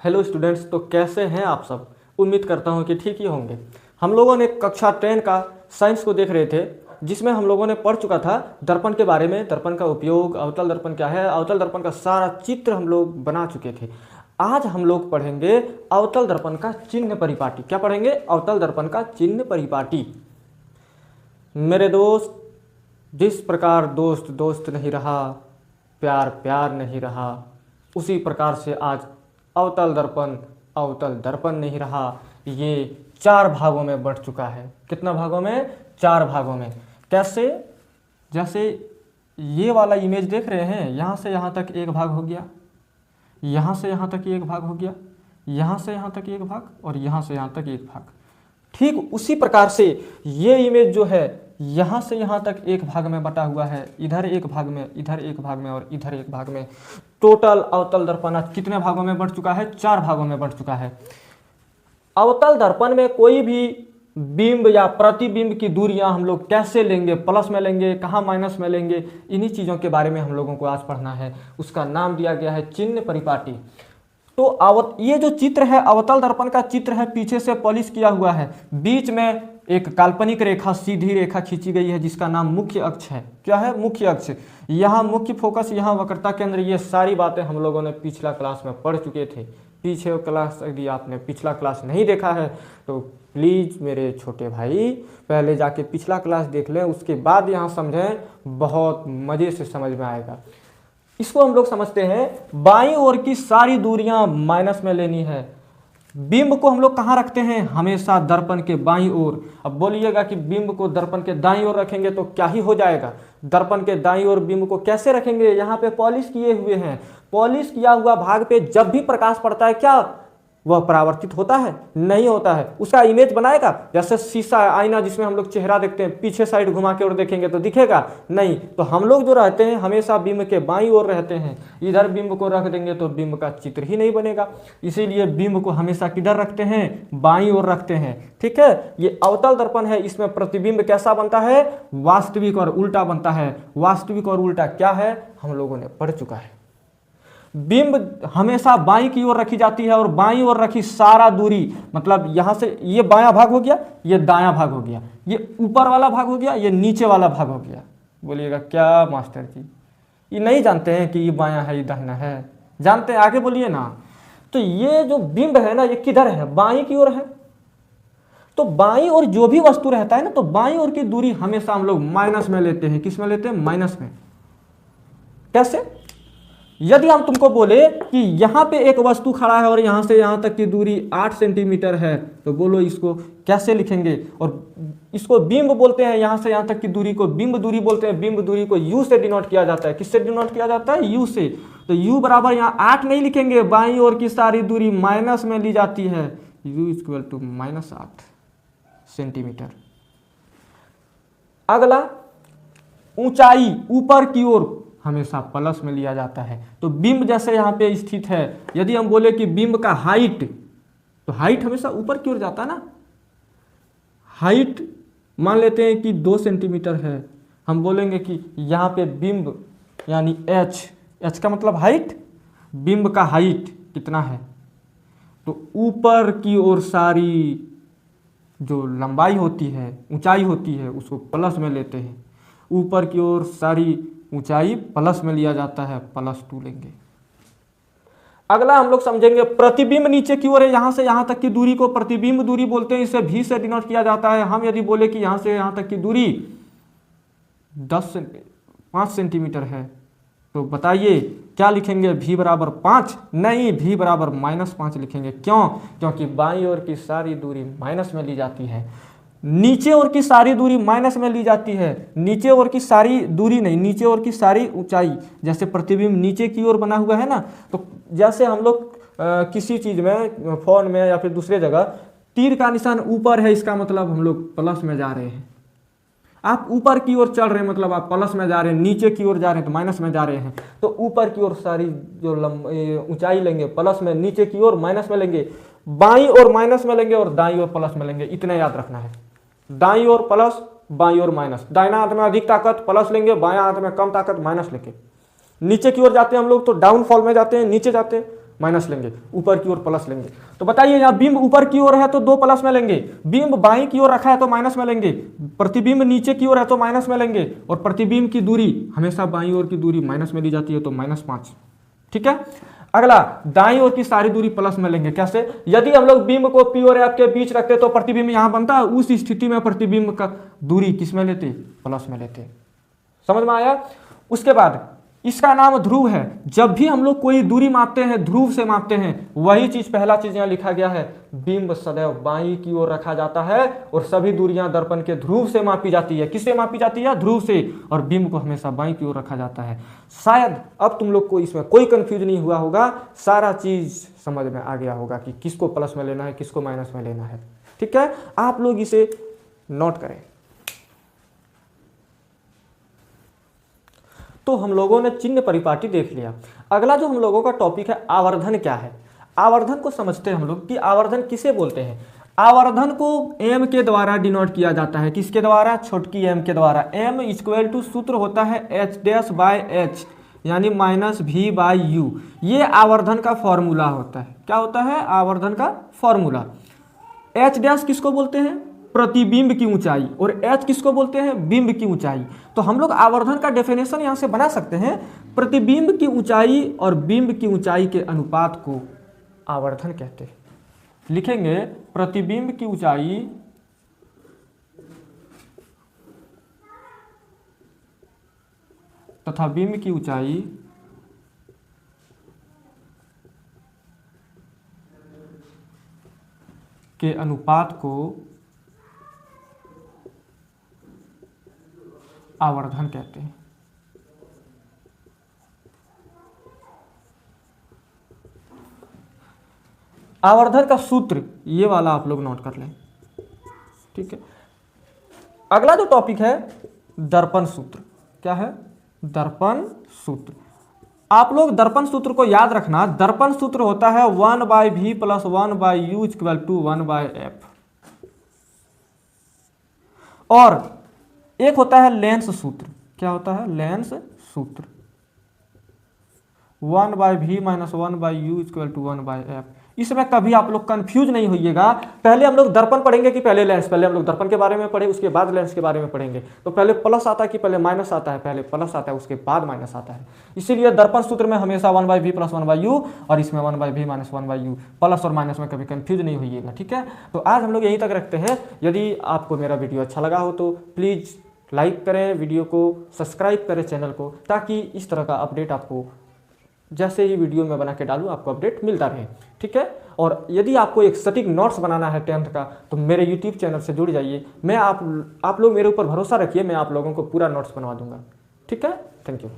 Hello students, तो कैसे हैं आप सब। उम्मीद करता हूं कि ठीक ही होंगे। हम लोगों ने कक्षा 10 का साइंस को देख रहे थे, जिसमें हम लोगों ने पढ़ चुका था दर्पण के बारे में, दर्पण का उपयोग, अवतल दर्पण क्या है, अवतल दर्पण का सारा चित्र हम लोग बना चुके थे। आज हम लोग पढ़ेंगे अवतल दर्पण का चिन्ह परिपाटी। क्या पढ़ेंगे? अवतल दर्पण का चिन्ह परिपाटी। मेरे दोस्त, जिस प्रकार दोस्त दोस्त नहीं रहा, प्यार प्यार नहीं रहा, उसी प्रकार से आज अवतल दर्पण नहीं रहा। ये 4 भागों में बढ़ चुका है। कितना भागों में? 4 भागों में। कैसे? जैसे ये वाला इमेज देख रहे हैं, यहाँ से यहाँ तक एक भाग हो गया, यहाँ से यहाँ तक एक भाग हो गया, यहाँ से यहाँ तक एक भाग, और यहाँ से यहाँ तक एक भाग। ठीक उसी प्रकार से ये इमेज जो है, यहाँ से यहाँ तक एक भाग में बटा हुआ है, इधर एक भाग में, इधर एक भाग में और इधर एक भाग में। टोटल अवतल दर्पण आज कितने भागों में बढ़ चुका है? 4 भागों में बढ़ चुका है। अवतल दर्पण में कोई भी बिंब या प्रतिबिंब की दूरियां हम लोग कैसे लेंगे, प्लस में लेंगे, कहाँ माइनस में लेंगे, इन्हीं चीज़ों के बारे में हम लोगों को आज पढ़ना है। उसका नाम दिया गया है चिन्ह परिपाटी। तो ये जो चित्र है अवतल दर्पण का चित्र है, पीछे से पॉलिश किया हुआ है, बीच में एक काल्पनिक रेखा, सीधी रेखा खींची गई है, जिसका नाम मुख्य अक्ष है। क्या है? मुख्य अक्ष। यहाँ मुख्य फोकस, यहाँ वक्रता केंद्र। ये सारी बातें हम लोगों ने पिछला क्लास में पढ़ चुके थे। पीछे क्लास, यदि आपने पिछला क्लास नहीं देखा है तो प्लीज़ मेरे छोटे भाई पहले जाके पिछला क्लास देख लें, उसके बाद यहाँ समझें, बहुत मज़े से समझ में आएगा। इसको हम लोग समझते हैं, बाईं ओर की सारी दूरियां माइनस में लेनी है। बिंब को हम लोग कहाँ रखते हैं? हमेशा दर्पण के बाईं ओर। अब बोलिएगा कि बिंब को दर्पण के दाईं ओर रखेंगे तो क्या ही हो जाएगा। दर्पण के दाईं ओर बिंब को कैसे रखेंगे? यहाँ पे पॉलिश किए हुए हैं। पॉलिश किया हुआ भाग पे जब भी प्रकाश पड़ता है, क्या वह परावर्तित होता है? नहीं होता है। उसका इमेज बनाएगा। जैसे शीशा, आईना जिसमें हम लोग चेहरा देखते हैं, पीछे साइड घुमा के और देखेंगे तो दिखेगा नहीं। तो हम लोग जो रहते हैं हमेशा बिंब के बाईं ओर रहते हैं। इधर बिंब को रख देंगे तो बिंब का चित्र ही नहीं बनेगा। इसीलिए बिंब को हमेशा किधर रखते हैं? बाईं ओर रखते हैं। ठीक है। ये अवतल दर्पण है, इसमें प्रतिबिंब कैसा बनता है? वास्तविक और उल्टा बनता है। वास्तविक और उल्टा क्या है हम लोगों ने पढ़ चुका है। बिंब हमेशा बाईं की ओर रखी जाती है, और बाईं ओर रखी सारा दूरी, मतलब यहां से ये बायां भाग हो गया, ये दायां भाग हो गया, ये ऊपर वाला भाग हो गया, ये नीचे वाला भाग हो गया। बोलिएगा क्या मास्टर जी, ये नहीं जानते हैं कि ये बायां है ये दाहिना है? जानते हैं? आगे बोलिए ना। तो ये जो बिंब है ना, ये किधर है? बाईं की ओर है। तो बाईं ओर जो भी वस्तु रहता है ना, तो बाईं ओर की दूरी हमेशा हम लोग माइनस में लेते हैं। किस में लेते हैं? माइनस में। कैसे? यदि हम तुमको बोले कि यहां पे एक वस्तु खड़ा है और यहां से यहां तक की दूरी 8 सेंटीमीटर है, तो बोलो इसको कैसे लिखेंगे? और इसको बिंब बोलते हैं। यहां से यहां तक की दूरी को बिंब दूरी बोलते हैं। बिंब दूरी को यू से डिनोट किया जाता है। किससे डिनोट किया जाता है? यू से। तो यू बराबर यहाँ 8 नहीं लिखेंगे, बाईं ओर की सारी दूरी माइनस में ली जाती है। U equal to -8 centimetre. अगला, ऊंचाई ऊपर की ओर हमेशा प्लस में लिया जाता है। तो बिंब जैसे यहाँ पे स्थित है, यदि हम बोले कि बिंब का हाइट, तो हाइट हमेशा ऊपर की ओर जाता है ना। हाइट मान लेते हैं कि 2 सेंटीमीटर है। हम बोलेंगे कि यहाँ पे बिंब यानी एच का मतलब हाइट। बिंब का हाइट कितना है? तो ऊपर की ओर सारी जो लंबाई होती है, ऊंचाई होती है, उसको प्लस में लेते हैं। ऊपर की ओर सारी ऊंचाई प्लस में लिया जाता है, +2 लेंगे। अगला हम लोग समझेंगे प्रतिबिंब नीचे की ओर है। यहां से यहां तक की दूरी को प्रतिबिंब दूरी बोलते हैं। इसे भी से डिनोट किया जाता है। हम यदि बोले कि यहां से यहां तक की दूरी 5 सेंटीमीटर है, तो बताइए क्या लिखेंगे? भी बराबर 5? नहीं, भी बराबर -5 लिखेंगे। क्यों? क्योंकि बाईं ओर की सारी दूरी माइनस में ली जाती है, नीचे ओर की सारी दूरी माइनस में ली जाती है। नीचे ओर की सारी दूरी नहीं, नीचे ओर की सारी ऊंचाई। जैसे प्रतिबिंब नीचे की ओर बना हुआ है ना, तो जैसे हम लोग किसी चीज़ में, फोन में या फिर दूसरे जगह, तीर का निशान ऊपर है, इसका मतलब हम लोग प्लस में जा रहे हैं। आप ऊपर की ओर चल रहे हैं मतलब आप प्लस में जा रहे हैं, नीचे की ओर जा रहे हैं तो माइनस में जा रहे हैं। तो ऊपर की ओर सारी जो ऊंचाई लेंगे प्लस में, नीचे की ओर माइनस में लेंगे, बाईं ओर माइनस में लेंगे और दाईं ओर प्लस में लेंगे। इतना याद रखना है। दाईं ओर प्लस, बाईं ओर माइनस। दाहिना हाथ में अधिक ताकत प्लस लेंगे, बायां हाथ में कम ताकत माइनस लेंगे। नीचे की ओर जाते हैं हम लोग तो डाउनफॉल में जाते हैं, नीचे जाते हैं। माइनस लेंगे, ऊपर की ओर प्लस लेंगे। तो बताइए यहाँ बिंब ऊपर की ओर है तो 2 प्लस में लेंगे, बिंब बाईं की ओर रखा है तो माइनस में लेंगे, प्रतिबिंब नीचे की ओर है तो माइनस में लेंगे, और प्रतिबिंब की दूरी हमेशा बाईं ओर की दूरी माइनस में ली जाती है तो -5। ठीक है। अगला, दाईं ओर की सारी दूरी प्लस में लेंगे। कैसे? यदि हम लोग बिंब को पी और एफ के बीच रखते तो प्रतिबिंब यहां बनता है, उस स्थिति में प्रतिबिंब का दूरी किस में लेते? प्लस में लेते। समझ में आया? उसके बाद इसका नाम ध्रुव है। जब भी हम लोग कोई दूरी मापते हैं ध्रुव से मापते हैं, वही चीज पहला चीज यहां लिखा गया है, बिंब सदैव बाईं की ओर रखा जाता है और सभी दूरियां दर्पण के ध्रुव से मापी जाती है। किससे मापी जाती है? ध्रुव से। और बिंब को हमेशा बाईं की ओर रखा जाता है। शायद अब तुम लोग को इसमें कोई कंफ्यूज नहीं हुआ होगा, सारा चीज समझ में आ गया होगा कि किसको प्लस में लेना है, किसको माइनस में लेना है। ठीक है, आप लोग इसे नोट करें। तो हम लोगों ने चिन्ह परिपाटी देख लिया। अगला जो हम लोगों का टॉपिक है, आवर्धन क्या है। आवर्धन को समझते हैं हम लोग कि आवर्धन किसे बोलते हैं। आवर्धन को m के द्वारा डिनोट किया जाता है। किसके द्वारा? छोटकी m के द्वारा। m इक्वल टू सूत्र होता है h'/h यानी -v/u। ये आवर्धन का फॉर्मूला होता है। क्या होता है? आवर्धन का फॉर्मूला। h' किसको बोलते हैं? प्रतिबिंब की ऊंचाई। और h किसको बोलते हैं? बिंब की ऊंचाई। तो हम लोग आवर्धन का डेफिनेशन यहां से बना सकते हैं, प्रतिबिंब की ऊंचाई और बिंब की ऊंचाई के अनुपात को आवर्धन कहते हैं। लिखेंगे प्रतिबिंब की ऊंचाई तथा बिंब की ऊंचाई के अनुपात को आवर्धन कहते हैं। आवर्धन का सूत्र ये वाला आप लोग नोट कर लें। ठीक है। अगला जो टॉपिक है, दर्पण सूत्र। क्या है? दर्पण सूत्र। आप लोग दर्पण सूत्र को याद रखना। दर्पण सूत्र होता है 1/v + 1/u = 1/f। और एक होता है लेंस सूत्र। क्या होता है? लेंस सूत्र। 1/v - 1/u = 1/f। इसमें कभी आप लोग कंफ्यूज नहीं होइएगा। पहले हम लोग दर्पण पढ़ेंगे कि पहले लेंस? पहले हम लोग दर्पण के बारे में पढ़े, उसके बाद लेंस के बारे में पढ़ेंगे। तो पहले प्लस आता है कि पहले माइनस आता है? पहले प्लस आता है, उसके बाद माइनस आता है। इसीलिए दर्पण सूत्र में हमेशा 1/v + 1/u और इसमें 1/v - 1/u, प्लस और माइनस में कभी कंफ्यूज नहीं होइएगा। ठीक है। तो आज हम लोग यहीं तक रखते हैं। यदि आपको मेरा वीडियो अच्छा लगा हो तो प्लीज़ लाइक करें, वीडियो को सब्सक्राइब करें चैनल को, ताकि इस तरह का अपडेट आपको जैसे ही वीडियो में बना के डालूं आपको अपडेट मिलता रहे। ठीक है। और यदि आपको एक सटीक नोट्स बनाना है 10th का, तो मेरे यूट्यूब चैनल से जुड़ जाइए। मैं आप लोग मेरे ऊपर भरोसा रखिए, मैं आप लोगों को पूरा नोट्स बनवा दूंगा। ठीक है। Thank you.